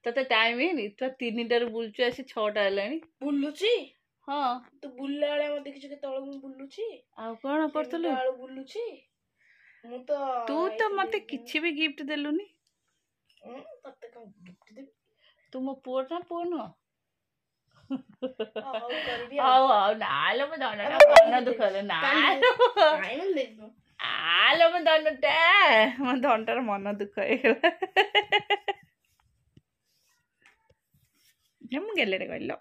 तते टाइम ही तो 3टार बुलचु आसी 6टा हेलानी बुलुची हाँ तू बुल्ला वाले मत देखिछु केते बेला मु बुलुची आ कोन करतलु आळु बुलुची मु तो तू तो मते किछि भी गिफ्ट देलुनी तते कम गिफ्ट दे तू मो पुओ ना पुओ न हाउ करबी आओ आओ नालो में दाना मन दुख ना काई मन देखबो आलो में दानटे मन धनटार मन दुख हेगला हम गेले रे कहलो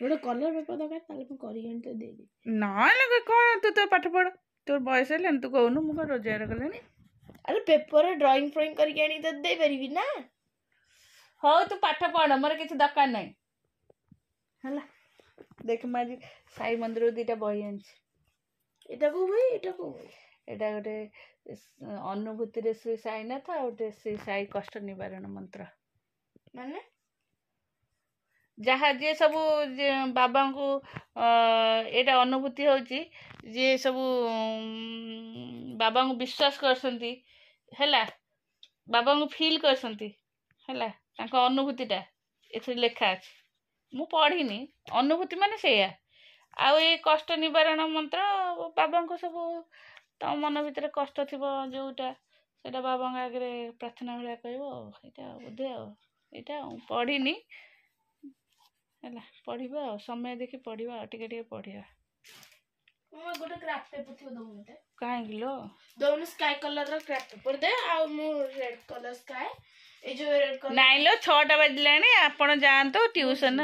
गोटे कलर पेपर दरकार ताले मु करी गन तो दे दे ना लगे कौन तू तो पाठ पढ़ तोर बयस है तू कहूनु मुझे रोजगार कलेनी अरे पेपर ड्राइंग फ्राइंग करके आनी तो दे परिबी ना हो तू पाठ पढ़ मोर किसी दरकार नहीं हला देख माजी साई मंदिर 2टा बही आनछि एटा को भाई एटा को एटा गोटे अनुभूति रे श्री साईनाथ आ गोटे श्री साई कष्ट निवारण मंत्र माने जहाँ जे सब बाबा को एटा अनुभूति होची जे सब बाबा को विश्वास करसंती हैला बाबा को फील करसंती हैला तांको अनुभूतिटा एथि लेखा अछि मु पढ़िनी अनुभूति माने सेया आ ए कष्ट निवारण मंत्र बाबा को सब तम मन भितर कष्ट थिबो जोटा सेटा बाबा आगे प्रार्थना भलिया कहबो एटा बुद्धि एटा पढ़िनी हैला पढ़िबा समय देखि पढ़िबा टिके टिके पढ़िबा मु गोटे क्राफ्ट पेपर थियो दो मते काहे गिलो दोन स्काई कलर रो क्राफ्ट पेपर दे आ मु रेड कलर स्काई ए जो रेड कलर नाइ लो 6टा बजलानी आपण जानतो ट्यूशन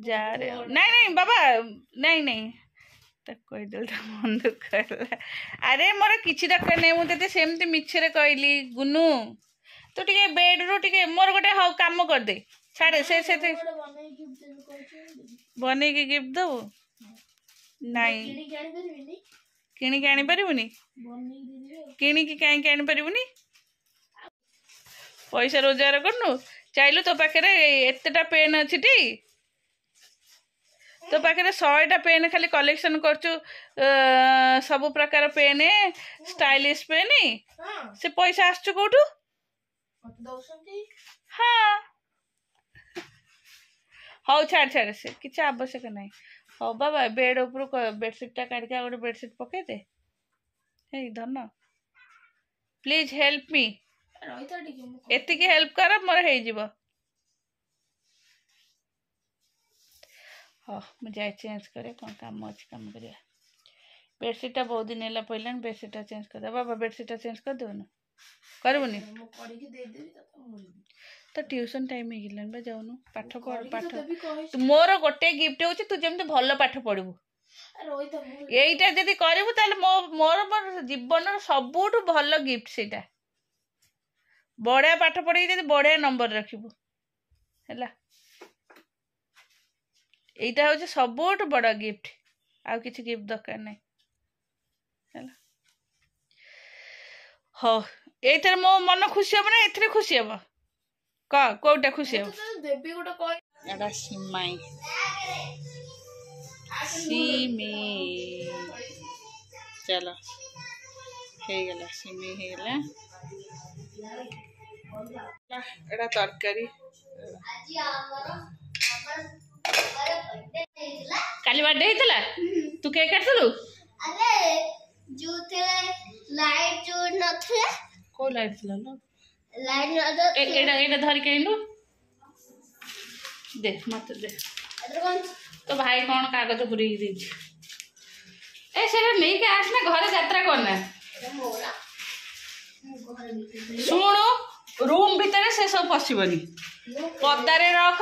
जा रे नहीं नहीं बाबा नहीं नहीं तक कहि देल त मन दुख करला अरे मोर किछि दरकार नै मु तते सेमति मिछरे कहली गुनु तो टिके बेड रो टिके मोर गोटे हाउ काम कर दे छाड़े से बने के गिफ्ट दो नहीं किणी के आनी परिबुनी किणी की काहे के आनी परिबुनी पैसा रोजगार करनु चाइलु तो पाखे एतेटा पेन अछि टी तो पाखे 100टा पेन खाली कलेक्शन करचु सब प्रकार पेन स्टाइलिश पेन से पैसा आछु कोठु हाँ हौ छाड़ छाड़ से किछ आवश्यक नहीं हौ बाबा बेड ऊपर बेडशीट टा काट के गोटे बेडशीट पके दे हे धन प्लीज हेल्प मी एतिकी हेल्प कर मोर हे जीवो हाँ मुझे चेंज करे कौन काम अच्छे काम करिया बेडशीट टा बहुत दिन है पहले बेडशीट टा चेंज कर दे बाबा बेडशीट टा चेंज कर दो ना करबुनी तो ट्यूशन टाइम हो गलान बा जाऊनु पाठ पढ़ पाठ मोर गोटे गिफ्ट होची तू जेमते भलो पाठ पढ़बू एईटा जदी करबू ताले मोर मोर जीवन सबुठु भलो गिफ्ट सेटा बढ़िया पाठ पढ़ी जदी बढ़िया नंबर रखिबू हैला एईटा होची सबुठु बड़ा गिफ्ट आ किछि गिफ्ट दरकार नै हैला हो एथर मो मन खुशी हो ना एथरे खुशी हो कोटा खुशी हो देबी गोटे कह एटा सिमाई सिमी चलो हे गला सिमी हे गला एटा तरकारी काली बर्थडे हेतला तू केक काटलु अरे जो थे लाइट जो न थे को लाइट थला लो लाइट न तो एटा धर के इनु दे मत दे तो भाई कौन कागज पुरी दी ए सेरा नहीं के आस ना घरे यात्रा करना सुनो रूम भीतर से सब पसिबनी पदारे रख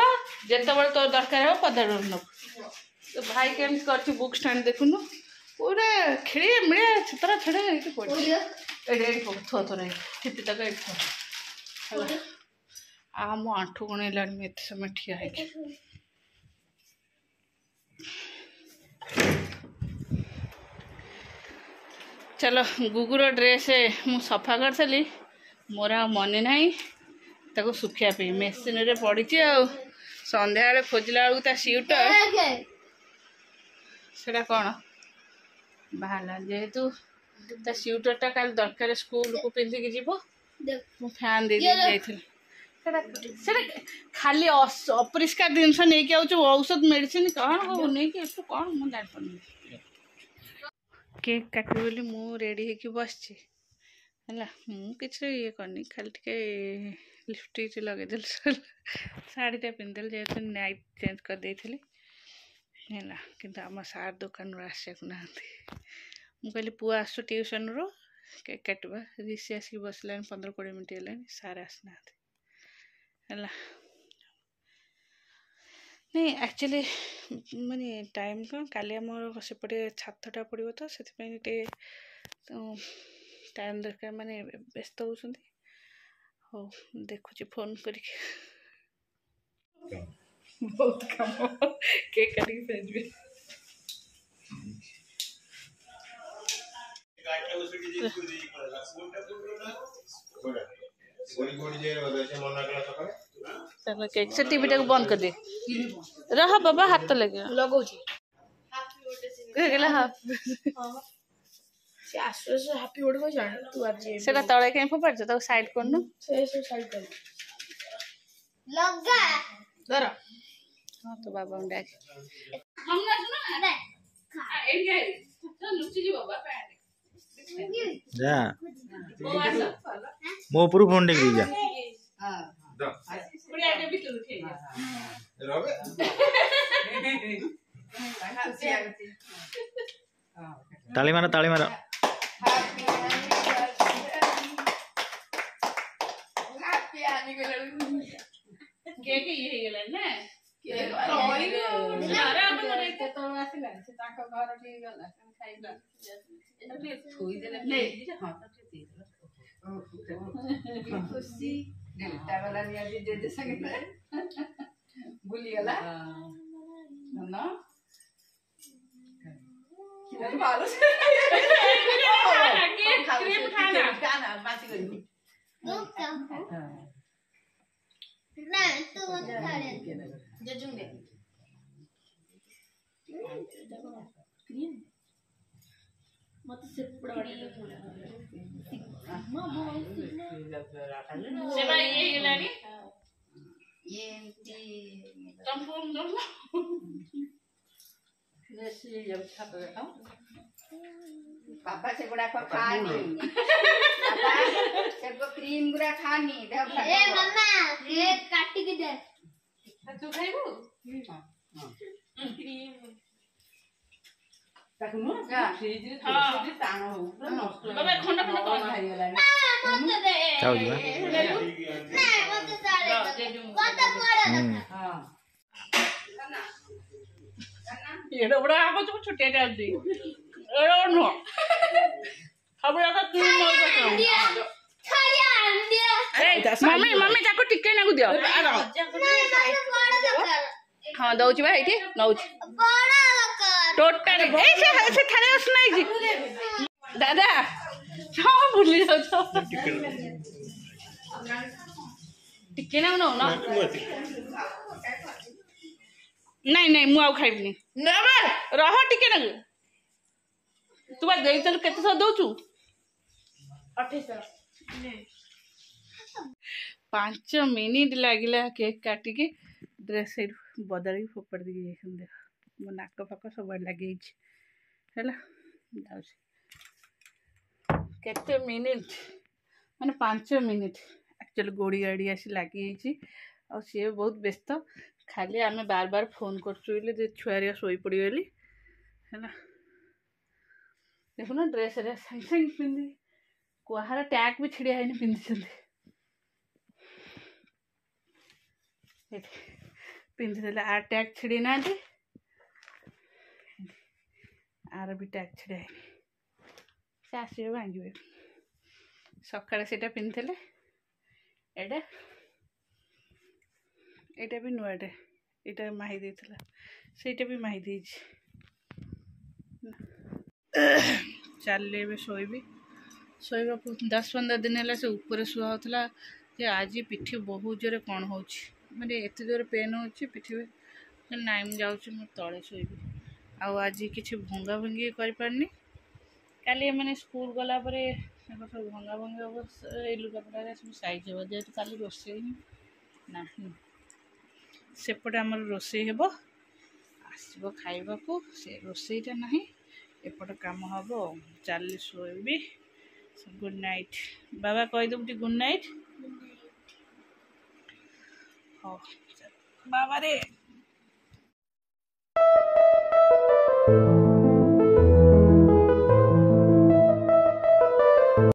जेतेबेले तो दरकार हो पदारे रख तो भाई केम करछि बुक स्टैंड देखुनु पूरा खेड़े मिले छतरा छड़े एठी पड़ी एडे थो थो रे ठिपी तक एठी हला आ मो आंठू कोने लाड में एते समय ठिया है चलो गुगुर ड्रेस मु सफा करथली मोर मन नहीं ताको सुखिया पे मेसिन रे पड़ी आ संध्या बेले खोजला बेलू ता सीउटर सेटा कौन बाहर जेहेतु ता सीउटर टा काल दरकार स्कूल को पिंधिकी जीव ମୁଁ ଫ୍ୟାନ୍ ଦେଇ ଯାଇଥିଲି ସେଟା ଖାଲି ଅପରିଷ୍କାର ଜିନିଷ ନେଇକି ଆଉଛୁ ଔଷଧ ମେଡିସିନ କ'ଣ ହବୁ ନେଇକି ଆସୁ କ'ଣ ମୁଁ ଜାଣିପାରୁନି। କେକ୍ କାଟିବି ବୋଲି ମୁଁ ରେଡ଼ି ହେଇକି ବସିଛି ହେଲା। ମୁଁ କିଛି ଇଏ କରିନି ଖାଲି ଟିକେ लिपस्टिक लगेदेली शाढ़ीटा पिंधिदेली जेहेतु नाइट चेंज कर देइथिली है कि आम सार दुकान आसक ना मुझे कहली पुआ आसु ट्यूशन रू केक काटवा ऋषि आसिक बसला 15-20 मिनट है सार आसना है नहीं एक्चुअली माने टाइम कौन काली आमर सेपटे छातटा पड़ो तो से टाइम दरकार माने व्यस्त होती हो देखुची फोन करके बहुत काम केक काटिक भेजबे चलो केक से टीवी टाक बंद कर दे रह बाबा हाथ लगे लगौची गेला हां से आसु हैप्पी बर्थडे को जान तू आज सेटा तळे के फोपाड़ छ तो साइड करनु से साइड कर लगा धर हां तो बाबा उंडा हम ना सुनो ना ए गए तो लुचि जी बाबा पैंट जा मो ऊपर फोन टेक दी जा हां दो पुड़िया के भीतर उठे रबे ताली मारो केक ये गेला ना केक अरे हम तो तो आसिला से ताको घर ठीक गला खाइबा एटा प्लीज थोई देले ले हां तो ठीक खुशी डेल्टा वाला निया दे संगे भूली गला ना किधर बालो से क्रीम खाना बासी गई ना तू मत खाने जजुंगे क्रीम मत से पड़ी मामा से भाई ये लानी ये तंबू जैसे जब छाप देता पापा से गुड़ा को खानी पापा सबको क्रीम गुड़ा खानी दे ए मम्मा ये काट के दे तू खाइबू क्रीम ताकू नु फ्रिज रे थोड़ी ताण हो पूरा नष्ट बाबा खंड खंड कर हारी गला मत दे जाओ जी नहीं मत सारे कत पड़ा हां ये बड़ा आको तो छुट्टे डाल दी एरो नो अब या क्रीम मोर का छड़िया अंडिया मम्मी मम्मी ताको टिके ना दियो हां दउची भाई थी नउची बड़ा कर टोटल ए से थारे उस नहीं जी दादा हां भूली जाओ तो टिके ना ना नहीं नहीं मु आउ खाइबनी नमर रह टिके ना तू बा देई चल केते सो दउचू 5 मिनिट लागिला केक काटिकी ड्रेस बदल फोपाड़ दी देख मो नाक फाक सब लगे है केते मिनिट माने 5 मिनिट एक्चुअली गोड़ी गाड़ी आसी लगी आ सी बहुत व्यस्त खाली आम बार बार फोन कर छुआरिया शोई पड़ी है देखुना ड्रेस सागे सागे पिंधि कहार टैग भी छिड़िया पिंधि पिंधिदे आर टैग छिड़ी ना आर भी टैग छिड़ा से आसवे भांगे सकाଳେ सेटा पिंधिले एटा एटा भी नुआटे एटा माही देइथला सेटा भी माही देइछि चलले बे शोइबी शोइबा 10-15 दिन है से ऊपर शुआ होता जे आज पिठी बहुत जोरे कौन हो माने एत जोर पेन हो पिठी नाइम जाऊँ मु तले शोइबी आज किसी भंगा भंगी कर पारनी କାଲି ଏମାନେ ସ୍କୁଲ ଗଲା ପରେ ତାଙ୍କର ସବୁ ଭଙ୍ଗା ଭଙ୍ଗି ହବ ଏଇ ଲୁଗାପଟାରେ ସବୁ ସାଇଜ୍ ହେବ ଯେହେତୁ କାଲି ରୋଷେଇ ନାହିଁ। ସେପଟେ ଆମର ରୋଷେଇ ହେବ ଆସିବ ଖାଇବାକୁ ସେ ରୋଷେଇଟା ନାହିଁ ଏପଟେ କାମ ହେବ ଆଉ ଚାଲି ଶୋଇବି। ଗୁଡ୍ ନାଇଟ୍ ବାବା କହିଦେବୁ ଟିକେ ଗୁଡ୍ ନାଇଟ୍। ହଉ ବାବାରେ